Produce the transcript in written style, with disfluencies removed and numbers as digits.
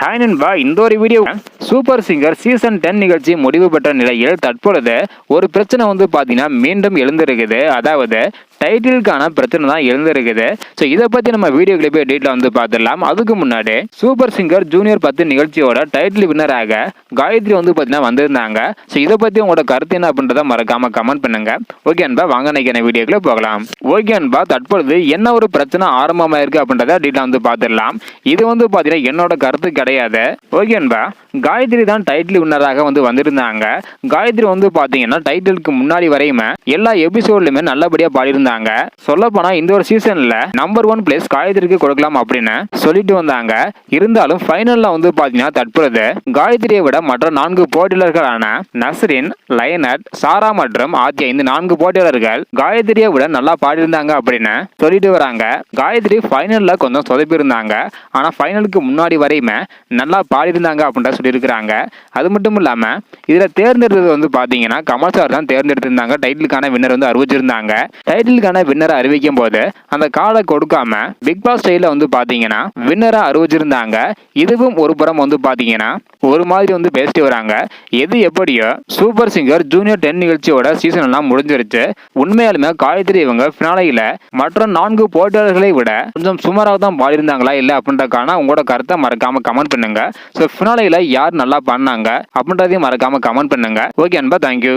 Hi நண்பா, இந்த ஒரு வீடியோ சூப்பர் சிங்கர் சீசன் 10 நிகழ்ச்சி முடிவு பெற்ற நிலையில் தற்பொழுது ஒரு பிரச்சனை வந்து பார்த்தீங்கன்னா மீண்டும் எழுந்திருக்குது. அதாவது டைட்டிலுக்கான பிரச்சனை தான் எழுந்திருக்குது. ஸோ இதை பற்றி நம்ம வீடியோ கிளிப்பை டீட்டெயில் வந்து பார்த்துடலாம். அதுக்கு முன்னாடி சூப்பர் சிங்கர் ஜூனியர் 10 நிகழ்ச்சியோட டைட்டில் வின்னராக காயத்ரி வந்து பார்த்தீங்கன்னா வந்திருந்தாங்க. ஸோ இதை பற்றி உங்களோட கருத்து என்ன அப்படின்றத மறக்காம கமெண்ட் பண்ணுங்க. ஓகே அன்பா, வாங்க நினைக்கிற வீடியோக்குள்ள போகலாம். ஓகே அன்பா, தற்பொழுது என்ன ஒரு பிரச்சனை ஆரம்பமாயிருக்கு அப்படின்றத டீட்டெயில் வந்து பார்த்துடலாம். இது வந்து பார்த்தீங்கன்னா என்னோட கருத்து கிடையாது. ஓகே அன்பா, காயத்ரி தான் டைட்டில் வின்னராக வந்து வந்திருந்தாங்க. காயத்ரி வந்து பார்த்தீங்கன்னா டைட்டிலுக்கு முன்னாடி வரையுமே எல்லா எபிசோட்லையுமே நல்லபடியாக பாடியிருந்தாங்க. சொல்ல போனா இந்த ஒரு சீசன்ல நம்பர் 1 பிளேஸ் காயத்ரிக்கு கொடுக்கலாம் அப்படின்னு சொல்லிட்டு வந்தாங்க. இருந்தாலும் ஃபைனல்ல வந்து பாத்தீங்கன்னா தற்பொழுது காயத்ரியை விட மற்ற 4 போட்டியாளர்களான நஸ்ரின், லயனட், சாரா மற்றும் ஆத்யா இந்த 4 போட்டியாளர்கள் காயத்ரியை விட நல்லா பாடியிருந்தாங்க அப்படின்னு சொல்லிட்டு வராங்க. காயத்ரி ஃபைனல்ல கொஞ்சம் சொதப்பி இருந்தாங்க. ஆனா ஃபைனலுக்கு முன்னாடி வரையுமே நல்லா பாடியிருந்தாங்க அப்படின்ற சொல்லியிருக்கிறாங்க. அது மட்டும் இல்லாம இதுல தேர்ந்தெடுத்தது வந்து பாத்தீங்கன்னா கமல் சார் தான் தேர்ந்தெடுத்திருந்தாங்க. டைட்டிலுக்கான வின்னர் வந்து அறிவிச்சிருந்தாங்க. டைட்டிலுக்கான வின்னரை அறிவிக்கும் போது அந்த கார்டை கொடுக்காம பிக் பாஸ் ஸ்டைல வந்து பாத்தீங்கன்னா வின்னரா அறிவிச்சிருந்தாங்க. இதுவும் ஒரு புறம் வந்து பாத்தீங்கன்னா ஒரு மாதிரி வந்து பேசிட்டு வராங்க. எது எப்படியோ சூப்பர் சிங்கர் ஜூனியர் 10 நிகழ்ச்சியோட சீசன் எல்லாம் முடிஞ்சிருச்சு. உண்மையாலுமே காயத்ரி இவங்க பினாலையில மற்ற 4 போட்டியாளர்களை விட கொஞ்சம் சுமாராக தான் பாடியிருந்தாங்களா இல்ல அப்படின்றக்கான உங்களோட கருத்தை மறக்காம கமெண்ட் பண்ணுங்க. ஸோ பினாலையில யார் நல்லா பண்ணாங்க அப்படின்றதையும் மறக்காம கமெண்ட் பண்ணுங்க. ஓகே அன்பா, தேங்க்யூ.